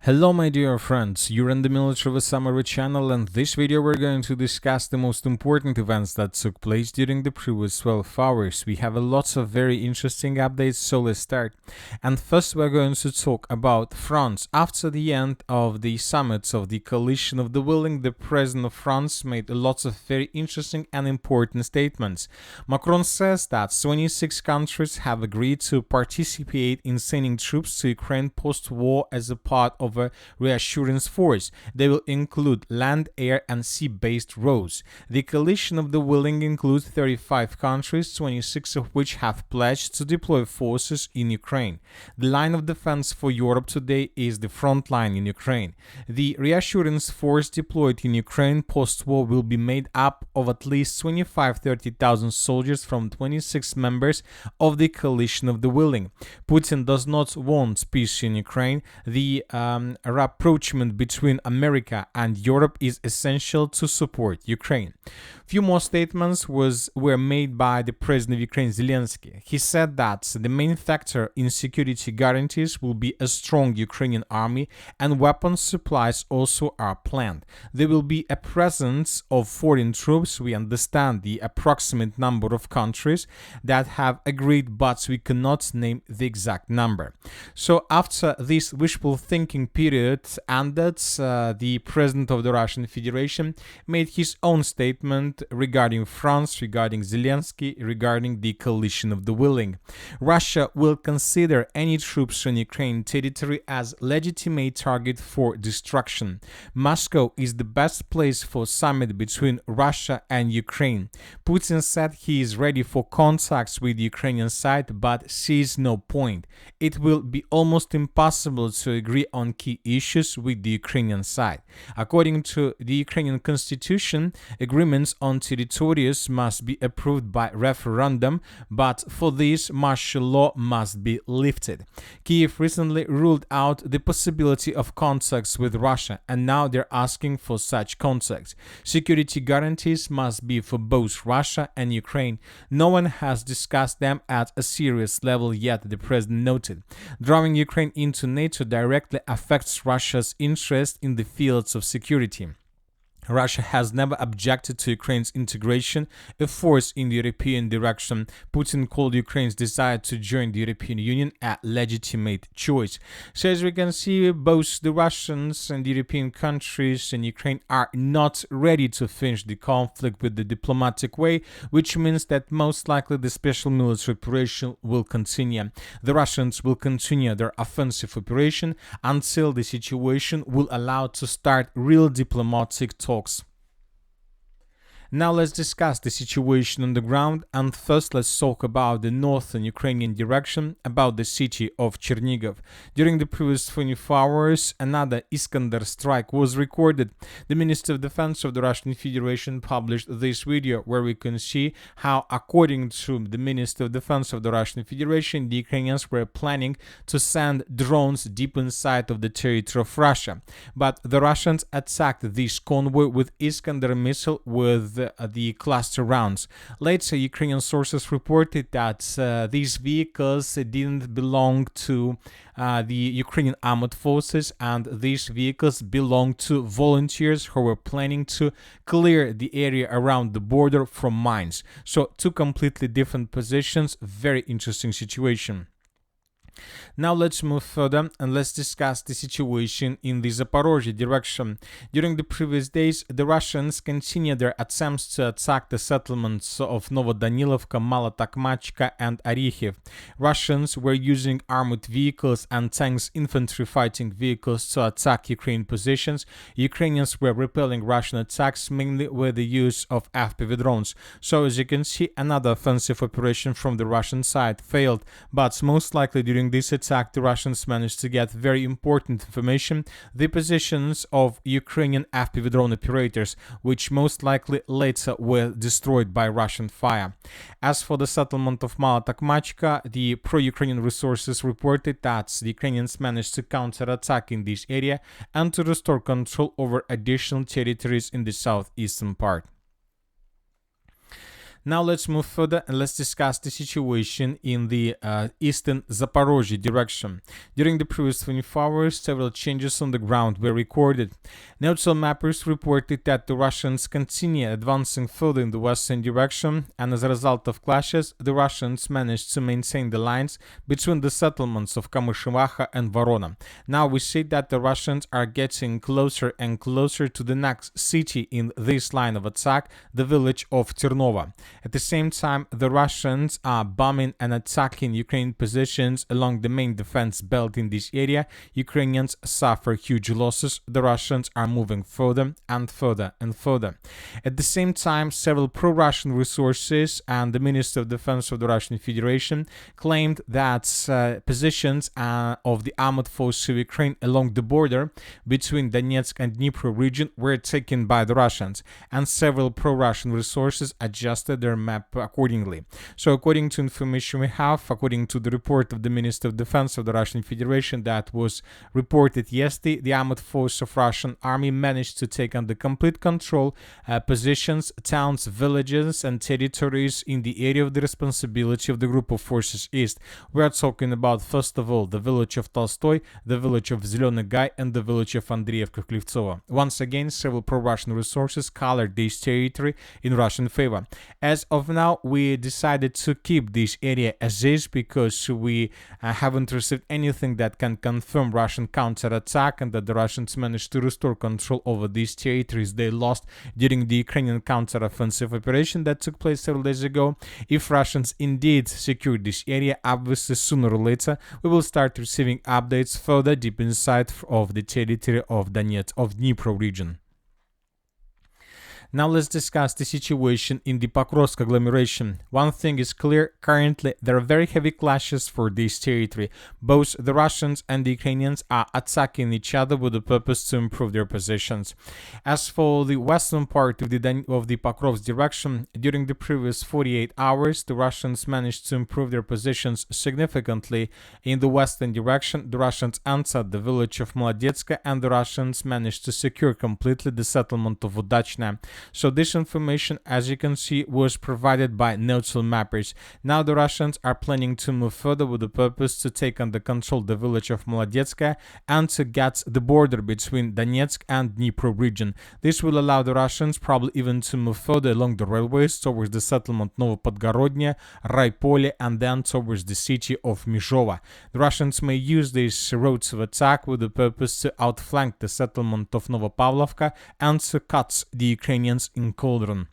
Hello my dear friends, you're in the Military Summary channel, and this video we're going to discuss the most important events that took place during the previous 12 hours. We have lots of very interesting updates, so let's start. And first we're going to talk about France. After the end of the summits of the Coalition of the Willing, the President of France made lots of very interesting and important statements. Macron says that 26 countries have agreed to participate in sending troops to Ukraine post-war as a part of a reassurance force. They will include land, air, and sea-based roads. The coalition of the willing includes 35 countries, 26 of which have pledged to deploy forces in Ukraine. The line of defense for Europe today is the front line in Ukraine. The reassurance force deployed in Ukraine post-war will be made up of at least 25,000-30,000 soldiers from 26 members of the coalition of the willing. Putin does not want peace in Ukraine. The rapprochement between America and Europe is essential to support Ukraine. Few more statements were made by the President of Ukraine, Zelensky. He said that the main factor in security guarantees will be a strong Ukrainian army, and weapons supplies also are planned. There will be a presence of foreign troops. We understand the approximate number of countries that have agreed, but we cannot name the exact number. So after this wishful thinking period ended, the President of the Russian Federation made his own statement regarding France, regarding Zelensky, regarding the coalition of the willing. Russia will consider any troops on Ukraine territory as legitimate target for destruction. Moscow is the best place for summit between Russia and Ukraine. Putin said he is ready for contacts with the Ukrainian side, but sees no point. It will be almost impossible to agree on key issues with the Ukrainian side. According to the Ukrainian constitution, agreements on territories must be approved by referendum, but for this, martial law must be lifted. Kiev recently ruled out the possibility of contacts with Russia, and now they're asking for such contacts. Security guarantees must be for both Russia and Ukraine. No one has discussed them at a serious level yet, the president noted. Drawing Ukraine into NATO directly affects Russia's interest in the fields of security. Russia has never objected to Ukraine's integration, a force in the European direction. Putin called Ukraine's desire to join the European Union a legitimate choice. So as we can see, both the Russians and the European countries and Ukraine are not ready to finish the conflict with the diplomatic way, which means that most likely the special military operation will continue. The Russians will continue their offensive operation until the situation will allow to start real diplomatic talks. Now let's discuss the situation on the ground, and first let's talk about the northern Ukrainian direction, about the city of Chernihiv. During the previous 24 hours, another Iskander strike was recorded. The Minister of Defense of the Russian Federation published this video where we can see how, according to the Minister of Defense of the Russian Federation, the Ukrainians were planning to send drones deep inside of the territory of Russia. But the Russians attacked this convoy with Iskander missile with the cluster rounds. Later, Ukrainian sources reported that these vehicles didn't belong to the Ukrainian armed forces, and these vehicles belonged to volunteers who were planning to clear the area around the border from mines. So two completely different positions, very interesting situation. Now let's move further and let's discuss the situation in the Zaporizhzhia direction. During the previous days, the Russians continued their attempts to attack the settlements of Novodanilovka, Mala-Takhmachka and Orikhiv. Russians were using armored vehicles and tanks, infantry fighting vehicles to attack Ukrainian positions. Ukrainians were repelling Russian attacks mainly with the use of FPV drones. So as you can see, another offensive operation from the Russian side failed, but most likely during this attack, the Russians managed to get very important information, the positions of Ukrainian FPV drone operators, which most likely later were destroyed by Russian fire. As for the settlement of Mala-Takhmachka, the pro-Ukrainian resources reported that the Ukrainians managed to counterattack in this area and to restore control over additional territories in the southeastern part. Now let's move further and let's discuss the situation in the eastern Zaporizhzhia direction. During the previous 24 hours, several changes on the ground were recorded. Neutral mappers reported that the Russians continue advancing further in the western direction, and as a result of clashes, the Russians managed to maintain the lines between the settlements of Kamyshevacha and Vorona. Now we see that the Russians are getting closer and closer to the next city in this line of attack, the village of Ternova. At the same time, the Russians are bombing and attacking Ukrainian positions along the main defense belt in this area. Ukrainians suffer huge losses. The Russians are moving further and further and further. At the same time, several pro-Russian resources and the Minister of Defense of the Russian Federation claimed that positions of the armored forces of Ukraine along the border between Donetsk and Dnipro region were taken by the Russians, and several pro-Russian resources adjusted their map accordingly. So according to information we have, according to the report of the Minister of Defense of the Russian Federation that was reported yesterday, the armored force of Russian army managed to take under complete control positions, towns, villages and territories in the area of the responsibility of the Group of Forces East. We are talking about, first of all, the village of Tolstoy, the village of Zelený Gai and the village of Andreevka-Klivtsova. Once again, several pro-Russian resources colored this territory in Russian favor. As of now, we decided to keep this area as is because we haven't received anything that can confirm Russian counterattack and that the Russians managed to restore control over these territories they lost during the Ukrainian counteroffensive operation that took place several days ago. If Russians indeed secure this area, obviously sooner or later we will start receiving updates further deep inside of the territory of Donetsk, of Dnipro region. Now let's discuss the situation in the Pokrovsk agglomeration. One thing is clear, currently there are very heavy clashes for this territory. Both the Russians and the Ukrainians are attacking each other with the purpose to improve their positions. As for the western part of the Pokrovsk direction, during the previous 48 hours, the Russians managed to improve their positions significantly in the western direction. The Russians entered the village of Molodetska and the Russians managed to secure completely the settlement of Udachna. So this information, as you can see, was provided by neutral mappers. Now the Russians are planning to move further with the purpose to take under control the village of Molodetska and to get the border between Donetsk and Dnipro region. This will allow the Russians probably even to move further along the railways towards the settlement Novopodgorodnya, Raipole, and then towards the city of Mizhova. The Russians may use these roads of attack with the purpose to outflank the settlement of Novopavlovka and to cut the Ukrainians in Cauldron.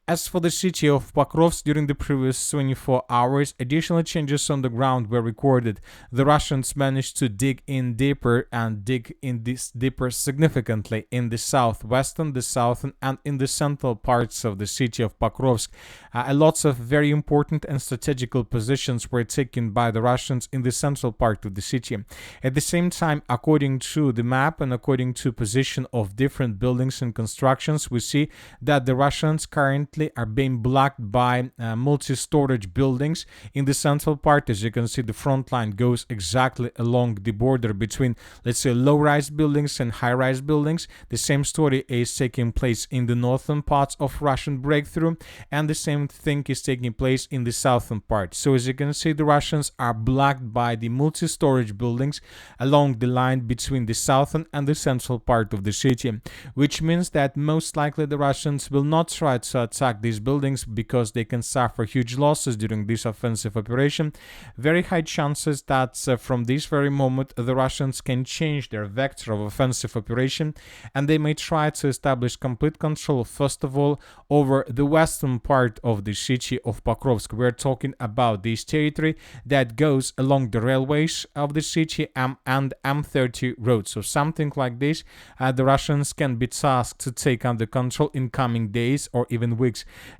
As for the city of Pokrovsk, during the previous 24 hours, additional changes on the ground were recorded. The Russians managed to dig in deeper and dig in this deeper significantly in the southwestern, the southern, and in the central parts of the city of Pokrovsk. Lots of very important and strategical positions were taken by the Russians in the central part of the city. At the same time, according to the map and according to position of different buildings and constructions, we see that the Russians currently are being blocked by multi-storage buildings in the central part. As you can see, the front line goes exactly along the border between, let's say, low-rise buildings and high-rise buildings. The same story is taking place in the northern parts of Russian breakthrough, and the same thing is taking place in the southern part. So as you can see, the Russians are blocked by the multi-storage buildings along the line between the southern and the central part of the city, which means that most likely the Russians will not try to attack these buildings because they can suffer huge losses during this offensive operation. Very high chances that from this very moment the Russians can change their vector of offensive operation and they may try to establish complete control, first of all, over the western part of the city of Pokrovsk. We're talking about this territory that goes along the railways of the city and M30 road. So something like this, the Russians can be tasked to take under control in coming days or even weeks.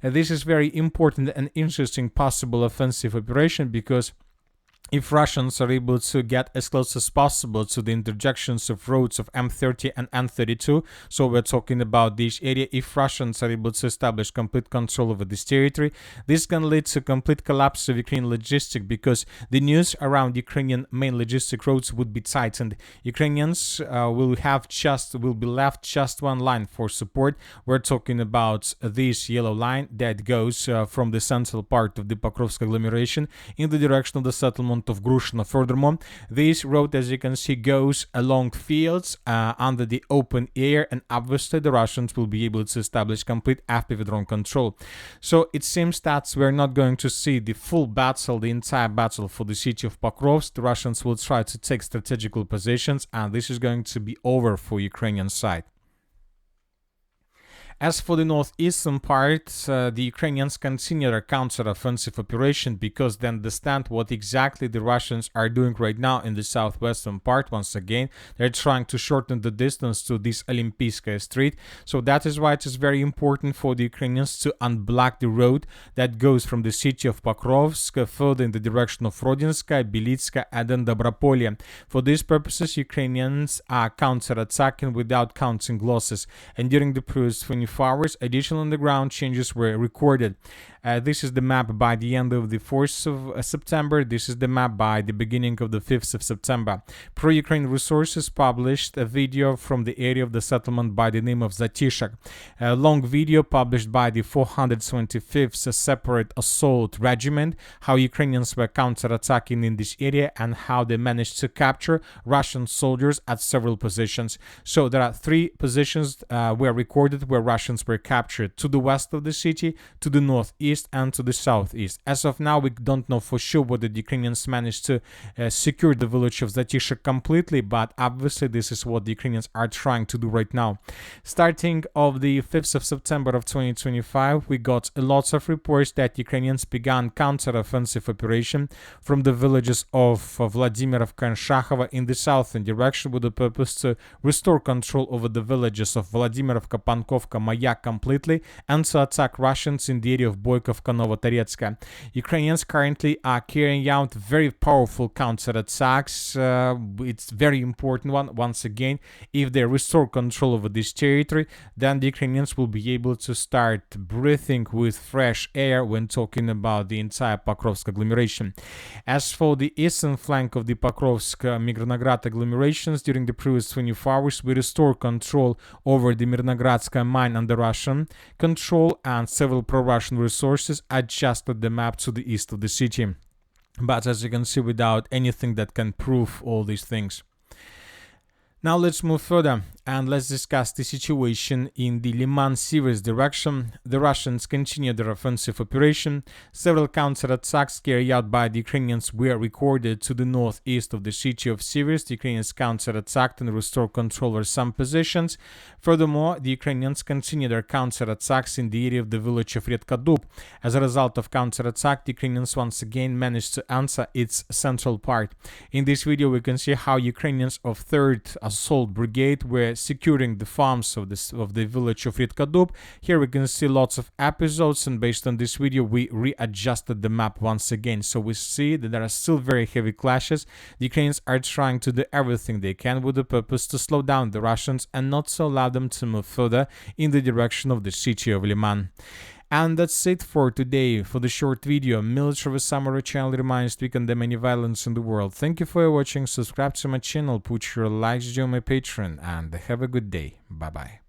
This is very important and interesting possible offensive operation because if Russians are able to get as close as possible to the interjections of roads of M30 and N32, so we're talking about this area, if Russians are able to establish complete control over this territory, this can lead to complete collapse of Ukrainian logistics, because the news around Ukrainian main logistic roads would be tightened. Ukrainians will be left just one line for support. We're talking about this yellow line that goes from the central part of the Pokrovsk agglomeration in the direction of the settlement of Grushino. Furthermore, this road, as you can see, goes along fields under the open air, and obviously the Russians will be able to establish complete FPV drone control. So it seems that we're not going to see the full battle, the entire battle for the city of Pokrovsk. The Russians will try to take strategical positions, and this is going to be over for Ukrainian side. As for the northeastern part, the Ukrainians continue their counter-offensive operation because they understand what exactly the Russians are doing right now in the southwestern part. Once again, they're trying to shorten the distance to this Olympiyskaya Street. So that is why it is very important for the Ukrainians to unblock the road that goes from the city of Pokrovsk further in the direction of Rodinska, Belitska, and then Dobropolye. For these purposes, Ukrainians are counter-attacking without counting losses. And during the previous 24 hours, additional underground changes were recorded. This is the map by the end of the 4th of September. This is the map by the beginning of the 5th of September. Pro-Ukraine Resources published a video from the area of the settlement by the name of Zatishak. A long video published by the 425th Separate Assault Regiment, how Ukrainians were counterattacking in this area and how they managed to capture Russian soldiers at several positions. So there are 3 positions were recorded where Russians were captured: to the west of the city, to the northeast, and to the southeast. As of now, we don't know for sure whether the Ukrainians managed to secure the village of Zatishak completely, but obviously this is what the Ukrainians are trying to do right now. Starting of the 5th of September of 2025, we got lots of reports that Ukrainians began counter-offensive operation from the villages of Vladimirivka and Shakhova in the southern direction, with the purpose to restore control over the villages of Vladimirivka, Pankovka, Mayak completely, and to attack Russians in the area of Boykovka, Novotoretska. Ukrainians currently are carrying out very powerful counterattacks. It's very important one. Once again, if they restore control over this territory, then the Ukrainians will be able to start breathing with fresh air when talking about the entire Pokrovsk agglomeration. As for the eastern flank of the Pokrovsk Mirnograd agglomerations, during the previous 24 hours, we restore control over the Mirnogradskaya mine under Russian control, and several pro-Russian resources adjusted the map to the east of the city. But as you can see, without anything that can prove all these things. Now let's move further and let's discuss the situation in the Lyman Seversk direction. The Russians continue their offensive operation. Several counterattacks carried out by the Ukrainians were recorded to the northeast of the city of Seversk. The Ukrainians counterattacked and restored control over some positions. Furthermore, the Ukrainians continue their counterattacks in the area of the village of Redkadub. As a result of counterattack, the Ukrainians once again managed to answer its central part. In this video, we can see how Ukrainians of 3rd Assault Brigade were securing the farms of the village of Redkadub. Here we can see lots of episodes, and based on this video, we readjusted the map once again. So we see that there are still very heavy clashes. The Ukrainians are trying to do everything they can with the purpose to slow down the Russians and not to allow them to move further in the direction of the city of Lyman. And that's it for today. For the short video, Military Summary channel reminds to condemn any violence in the world. Thank you for watching. Subscribe to my channel, put your likes, join my Patreon, and have a good day. Bye bye.